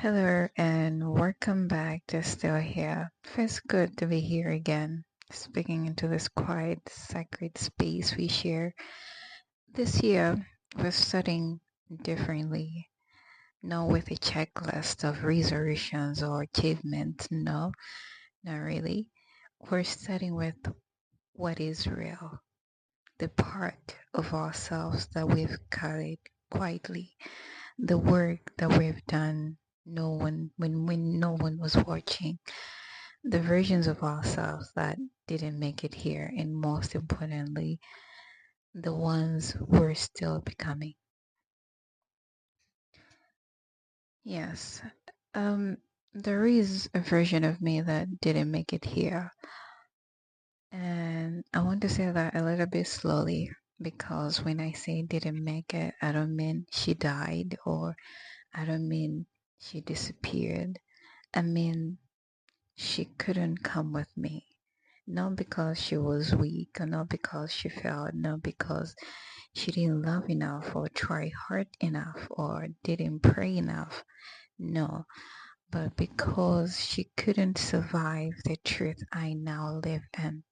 Hello and welcome back to Still Here. Feels good to be here again, speaking into this quiet, sacred space we share. This year, we're studying differently, not with a checklist of resolutions or achievements. No, not really. We're studying with what is real, the part of ourselves that we've carried quietly, the work that we've done when no one was watching, the versions of ourselves that didn't make it here, and most importantly, the ones we're still becoming. Yes, um, there is a version of me that didn't make it here, and I want to say that a little bit slowly because when I say didn't make it, I don't mean she died or I don't mean she disappeared. I mean she couldn't come with me. Not because she was weak or not because she failed, not because she didn't love enough or try hard enough or didn't pray enough. No, but because she couldn't survive the truth I now live in.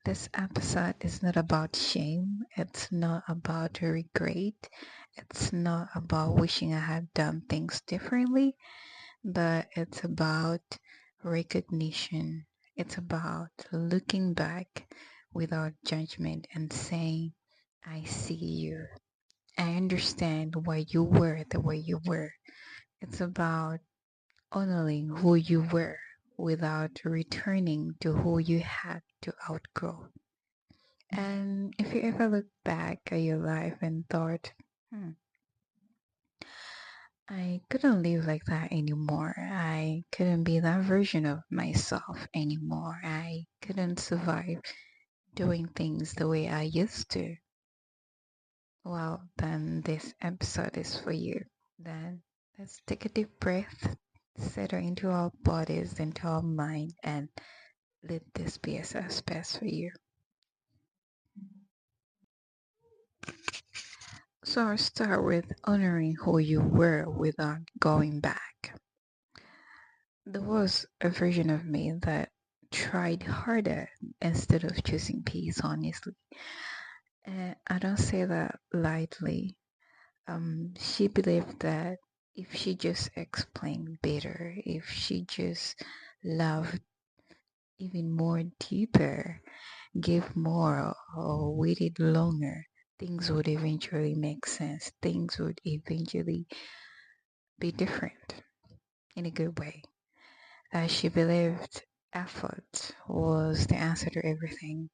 This episode is not about shame. It's not about regret. It's not about wishing I had done things differently, but it's about recognition. It's about looking back without judgment and saying, I see you. I understand why you were the way you were. It's about honoring who you were without returning to who you had to outgrow. And if you ever look back at your life and thought, hmm, I couldn't live like that anymore. I couldn't be that version of myself anymore. I couldn't survive doing things the way I used to. Well, then this episode is for you. Then let's take a deep breath, settle into our bodies, into our mind, and let this be a safe space for you. So I'll start with honoring who you were without going back. There was a version of me that tried harder instead of choosing peace, honestly. And I don't say that lightly. She believed that if she just explained better, if she just loved even more deeper, gave more, or waited longer, things would eventually make sense. Things would eventually be different in a good way. She believed effort was the answer to everything.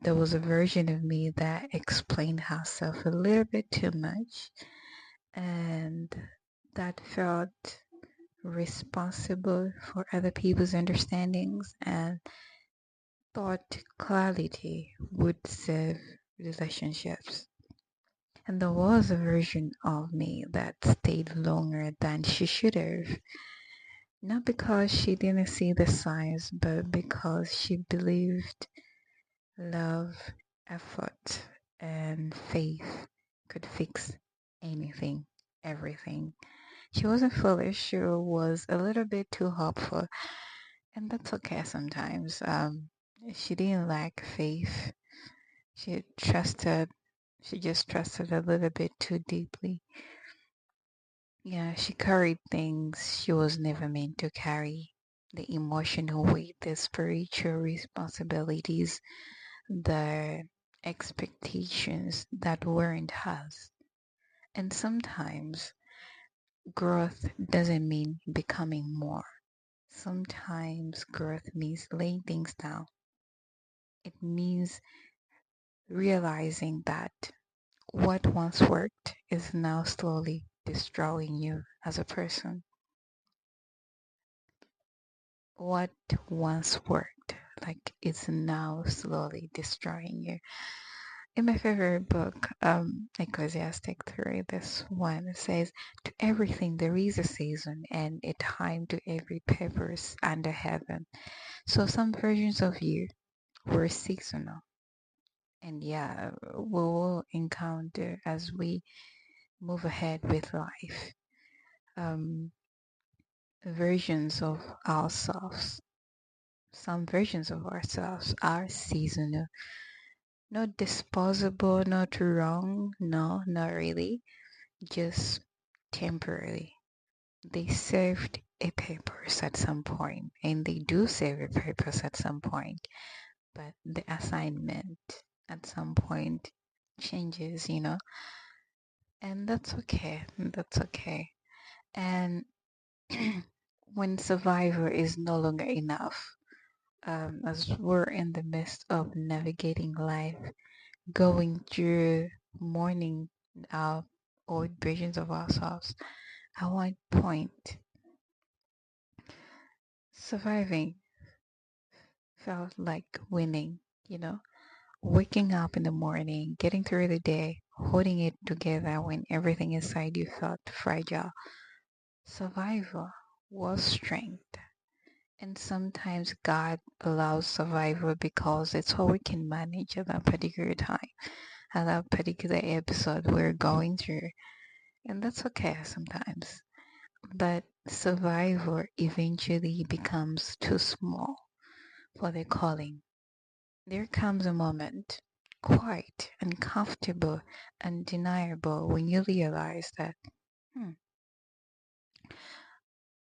There was a version of me that explained herself a little bit too much and that felt responsible for other people's understandings and thought clarity would save relationships. And there was a version of me that stayed longer than she should have. Not because she didn't see the signs, but because she believed love, effort, and faith could fix anything, everything. She wasn't foolish, she was a little bit too hopeful, and that's okay sometimes. She didn't lack faith. She trusted, she just trusted a little bit too deeply. Yeah, she carried things she was never meant to carry. The emotional weight, the spiritual responsibilities, the expectations that weren't hers. And sometimes growth doesn't mean becoming more. Sometimes growth means laying things down. It means realizing that what once worked is now slowly destroying you as a person. What once worked, like it's now slowly destroying you. In my favorite book, Ecclesiastic 3, this one says, to everything there is a season and a time to every purpose under heaven. So some versions of you were seasonal. And yeah, we will encounter as we move ahead with life. um, versions of ourselves. Some versions of ourselves are seasonal, not disposable, not wrong, no, not really, just temporary. They served a purpose at some point, and they do serve a purpose at some point, but the assignment at some point changes, and that's okay. That's okay. And when survivor is no longer enough, as we're in the midst of navigating life, going through mourning our old versions of ourselves, at one point, surviving felt like winning, you know, waking up in the morning, getting through the day, holding it together when everything inside you felt fragile. Survival was strength. And sometimes God allows survival because it's all we can manage at that particular time, at that particular episode we're going through. And that's okay sometimes. But survivor eventually becomes too small for the calling. There comes a moment, quiet, uncomfortable, undeniable, when you realize that, hmm,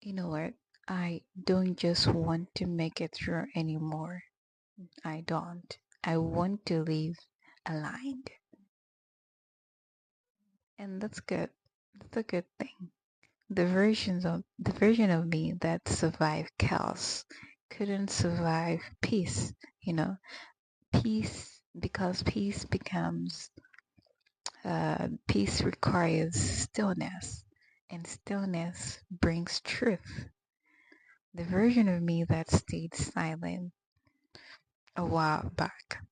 you know what? I don't just want to make it through anymore. I don't. I want to live aligned. And that's good. That's a good thing. The version of me that survived chaos couldn't survive peace, you know. Peace, because peace requires stillness, and stillness brings truth. The version of me that stayed silent a while back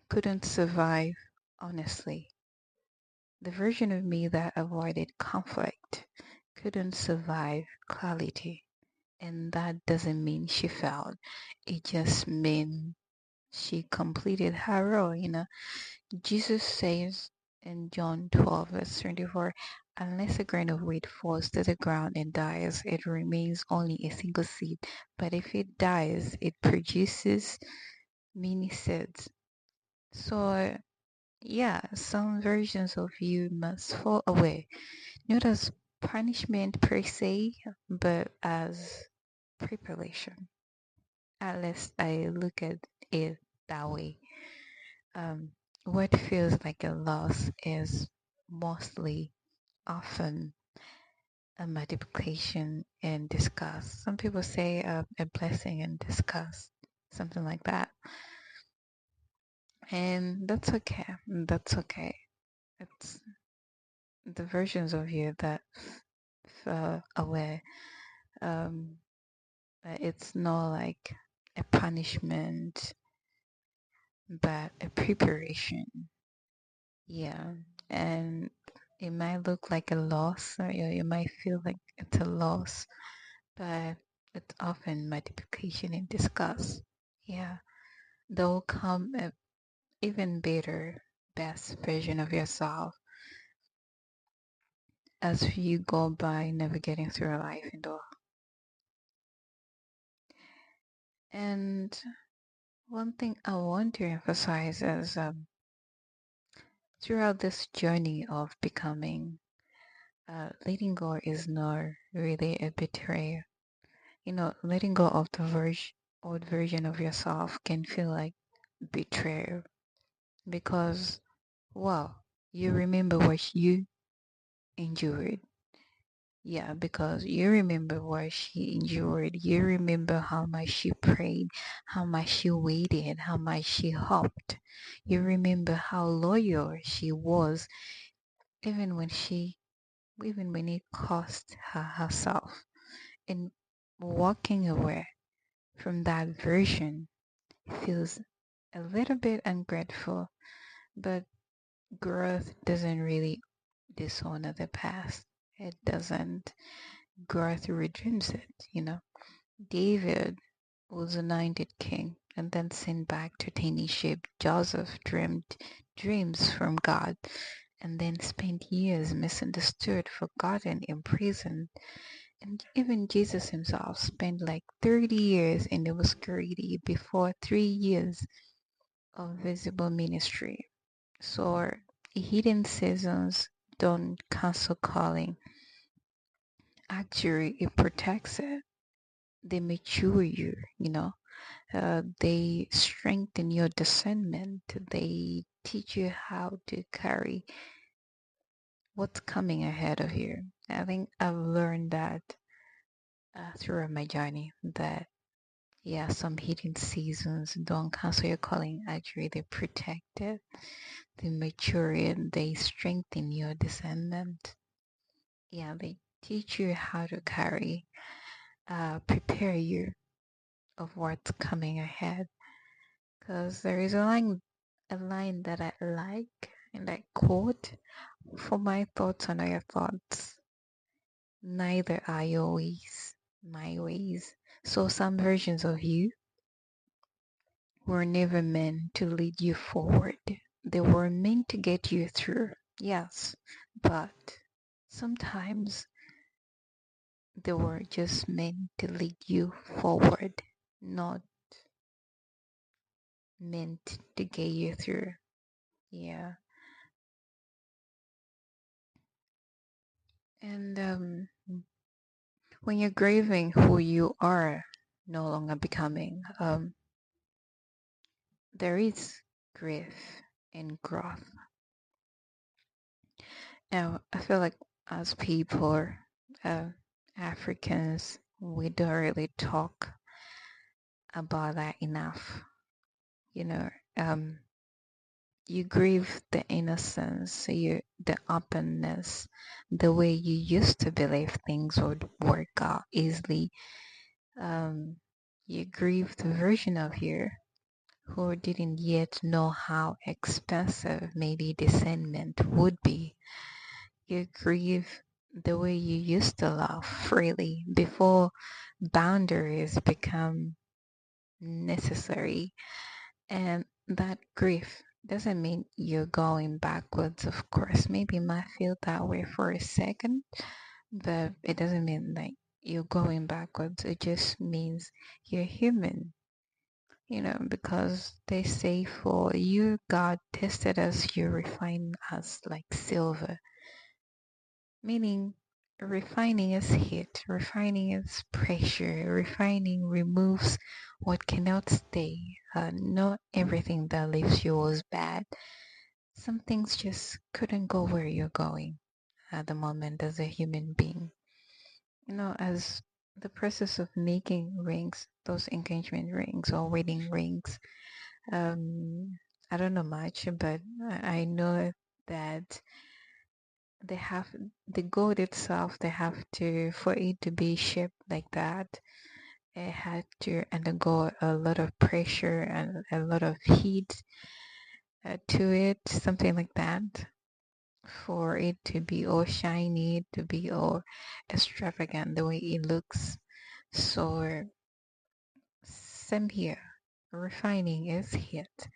couldn't survive honestly. The version of me that avoided conflict couldn't survive clarity. And that doesn't mean she failed. It just means she completed her role. Jesus says in John 12, verse 24, unless a grain of wheat falls to the ground and dies, it remains only a single seed. But if it dies, it produces many seeds. So, yeah, some versions of you must fall away, not as punishment per se, but as preparation. At least I look at it that way. Um, what feels like a loss is mostly often a multiplication in disgust. Some people say a blessing in disgust, something like that. And that's okay. That's okay. It's the versions of you that fell away. Um, it's not like a punishment, but a preparation. Yeah. And it might look like a loss, or you might feel like it's a loss, but it's often multiplication in disgust. Yeah. There'll come a even better, best version of yourself as you go by navigating through life and all. And one thing I want to emphasize is throughout this journey of becoming, letting go is not really a betrayal. Letting go of the old version of yourself can feel like betrayal because, well, you remember what you endured. Yeah, because you remember what she endured. You remember how much she prayed, how much she waited, how much she hoped. You remember how loyal she was, even when she, even when it cost her herself. And walking away from that version feels a little bit ungrateful, but growth doesn't really dishonor the past. It doesn't. Growth redeems it. David was anointed king and then sent back to tiny sheep. Joseph dreamed dreams from God and then spent years misunderstood, forgotten, imprisoned. And even Jesus himself spent like 30 years in the obscurity before 3 years of visible ministry. So hidden seasons don't cancel calling. Actually, it protects it. They mature you, they strengthen your discernment. They teach you how to carry what's coming ahead of you. I think I've learned that throughout my journey that yeah, some hidden seasons don't cancel your calling. Actually, they protect it, they mature it, they strengthen your discernment. Yeah, they teach you how to carry, prepare you of what's coming ahead. Because there is a line that I like, and I quote: "For my thoughts are not your thoughts, neither are your ways my ways." So some versions of you were never meant to lead you forward. They were meant to get you through, yes, but sometimes they were just meant to lead you forward, not meant to get you through. Yeah. And when you're grieving who you are no longer becoming, there is grief and growth. Now, I feel like as people, uh, Africans, we don't really talk about that enough. You know, um, you grieve the innocence, the openness, the way you used to believe things would work out easily. Um, you grieve the version of you who didn't yet know how expensive maybe discernment would be. You grieve the way you used to love freely before boundaries become necessary. And that grief doesn't mean you're going backwards, of course. Maybe you might feel that way for a second, but it doesn't mean like you're going backwards. It just means you're human, because they say for you, God tested us, you refine us like silver. Meaning, refining is heat, refining is pressure, refining removes what cannot stay. Not everything that leaves you was bad. Some things just couldn't go where you're going at the moment as a human being. As the process of making rings, those engagement rings or wedding rings, I don't know much, but I know that they have the gold itself, they have to, for it to be shaped like that, it had to undergo a lot of pressure and a lot of heat to it, something like that, for it to be all shiny, to be all extravagant the way it looks. So same here, refining is heat,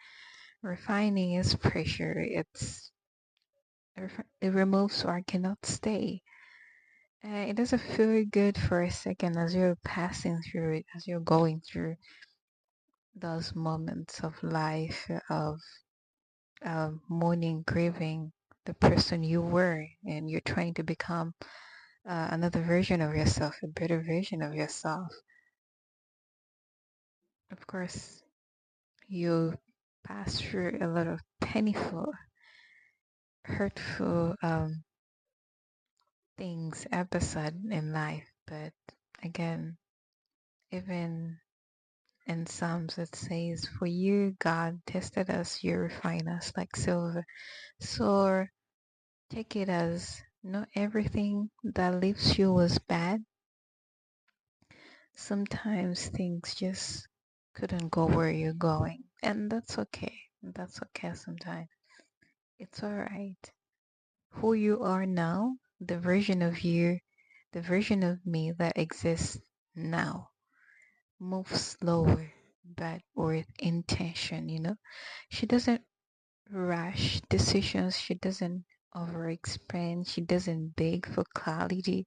refining is pressure. It removes or cannot stay. It doesn't feel good for a second as you're passing through it, as you're going through those moments of life of mourning, grieving the person you were, and you're trying to become another version of yourself, a better version of yourself. Of course, you pass through a lot of painful, hurtful things, episode in life, but again, even in Psalms it says, "For you, God, tested us, you refine us like silver." So take it as not everything that leaves you was bad. Sometimes things just couldn't go where you're going, and that's okay. That's okay sometimes. It's alright. Who you are now, the version of you, the version of me that exists now, moves slower but with intention. She doesn't rush decisions. She doesn't of her experience. She doesn't beg for clarity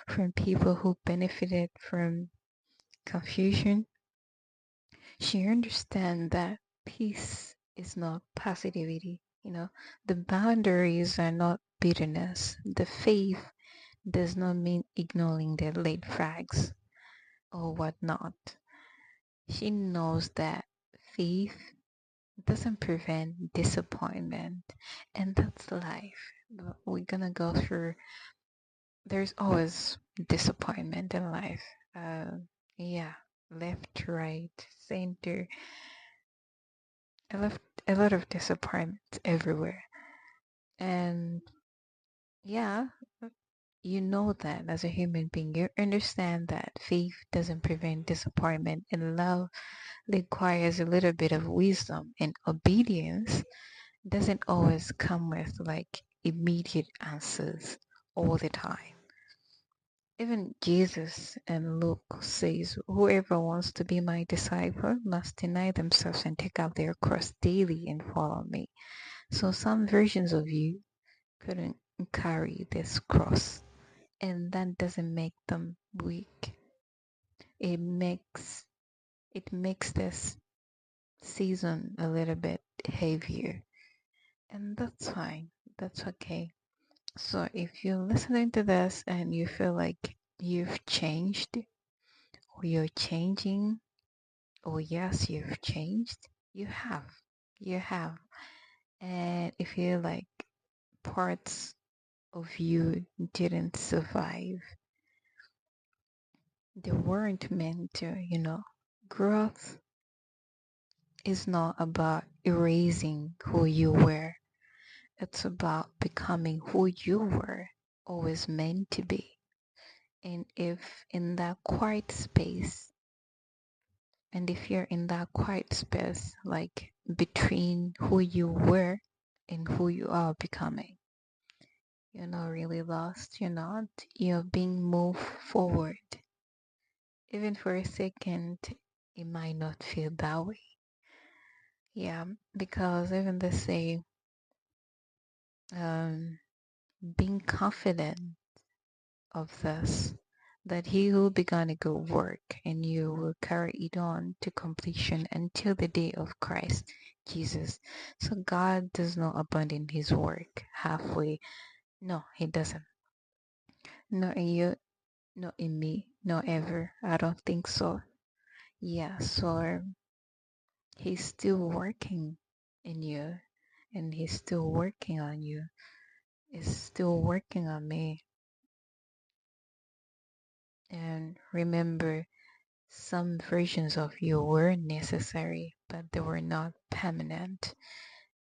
from people who benefited from confusion. She understands that peace is not passivity. The boundaries are not bitterness. The faith does not mean ignoring the late flags or whatnot. She knows that faith doesn't prevent disappointment, and that's life. We're gonna go through, there's always disappointment in life. Yeah, left, right, center, a lot of disappointment everywhere. And yeah, you know that as a human being, you understand that faith doesn't prevent disappointment, and love requires a little bit of wisdom, and obedience doesn't always come with like immediate answers all the time. Even Jesus and Luke says, whoever wants to be my disciple must deny themselves and take up their cross daily and follow me. So some versions of you couldn't carry this cross, and that doesn't make them weak. It makes this season a little bit heavier, and that's fine. That's okay. So if you're listening to this and you feel like you've changed, or you're changing, or yes, you've changed, you have. You have. And if you like parts of you didn't survive, they weren't meant to. Growth is not about erasing who you were. It's about becoming who you were always meant to be. And if in that quiet space, and if you're in that quiet space, like between who you were and who you are becoming, you're not really lost. You're being moved forward. Even for a second, it might not feel that way. Yeah, because even they say, being confident of this, that he who began a good work and you will carry it on to completion until the day of Christ Jesus. So God does not abandon his work halfway. No, he doesn't. Not in you, not in me, not ever. I don't think so. Yeah, so he's still working in you, and he's still working on you. He's still working on me. And remember, some versions of you were necessary, but they were not permanent.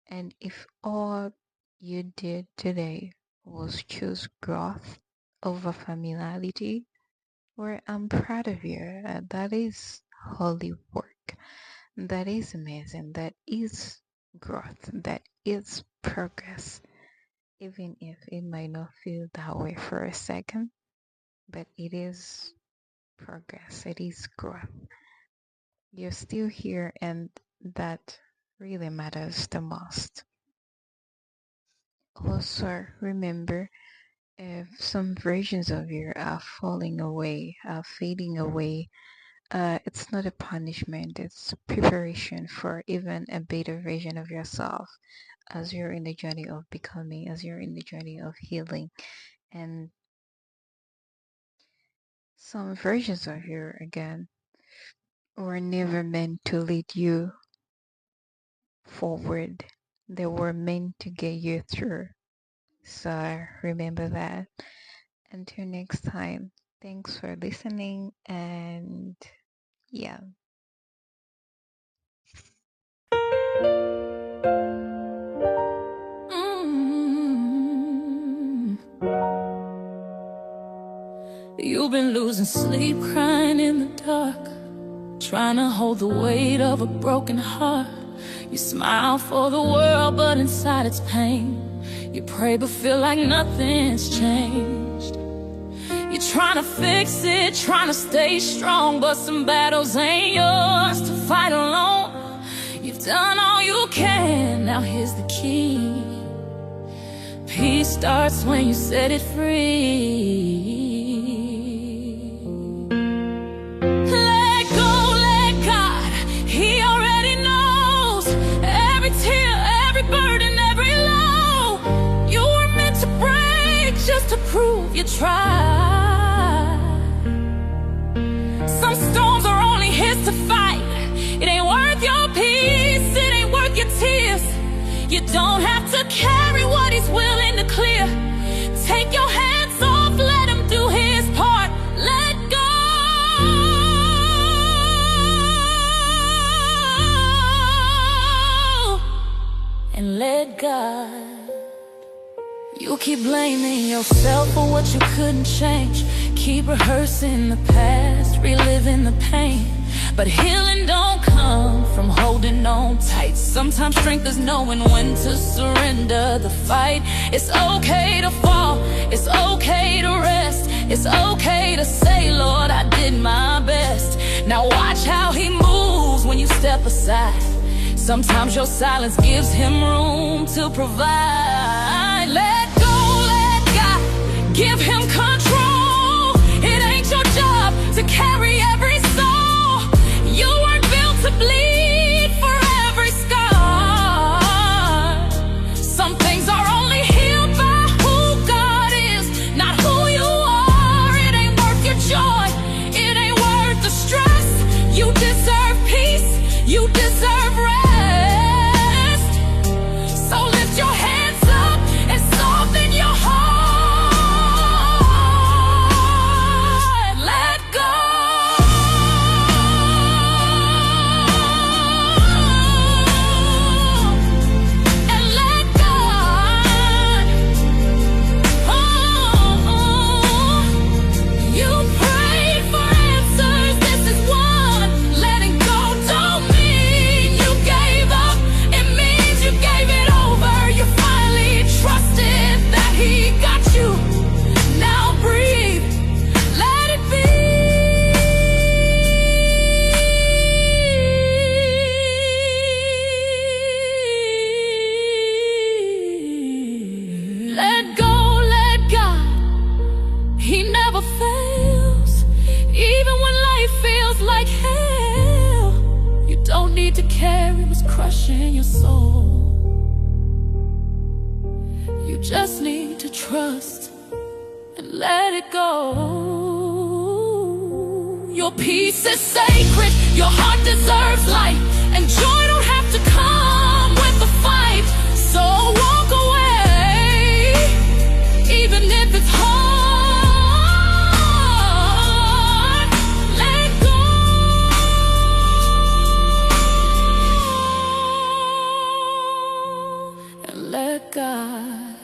And if all you did today was choose growth over familiarity, well, I'm proud of you. That is holy work. That is amazing. That is growth. That is progress. Even if it might not feel that way for a second, but it is progress. It is growth. You're still here, and that really matters the most. Also, remember, if some versions of you are falling away, are fading away, it's not a punishment, it's preparation for even a better version of yourself as you're in the journey of becoming, as you're in the journey of healing. And some versions of you, again, were never meant to lead you forward. They were meant to get you through. So remember that. Until next time, thanks for listening, and yeah. You've been losing sleep, crying in the dark, trying to hold the weight of a broken heart. You smile for the world, but inside it's pain. You pray but feel like nothing's changed. You're trying to fix it, trying to stay strong, but some battles ain't yours to fight alone. You've done all you can, now here's the key. Peace starts when you set it free. Let go, let God. He already knows every tear, every burden, every low. You were meant to break just to prove you tried. Some storms are only his to fight. It ain't worth your peace, it ain't worth your tears. You don't have to carry what he's willing to clear. Take your hands off, let him do his part. Let go and let God. You keep blaming yourself for what you couldn't change. Keep rehearsing the past, reliving the pain. But healing don't come from holding on tight. Sometimes strength is knowing when to surrender the fight. It's okay to fall, it's okay to rest. It's okay to say, Lord, I did my best. Now watch how he moves when you step aside. Sometimes your silence gives him room to provide. Let go, let God, give him control. It ain't your job to carry every soul. You weren't built to bleed for every scar. Some things are only healed by who God is, not who you are. It ain't worth your joy, it ain't worth the stress. You deserve peace, you deserve rest. So lift your hands up and soften your heart. Let go. Let go, let God. He never fails, even when life feels like hell. You don't need to carry what's crushing your soul. You just need to trust and let it go. Your peace is sacred, your heart deserves light, and joy don't have to come with a fight. So walk away, even if it's hard. Let go and let God.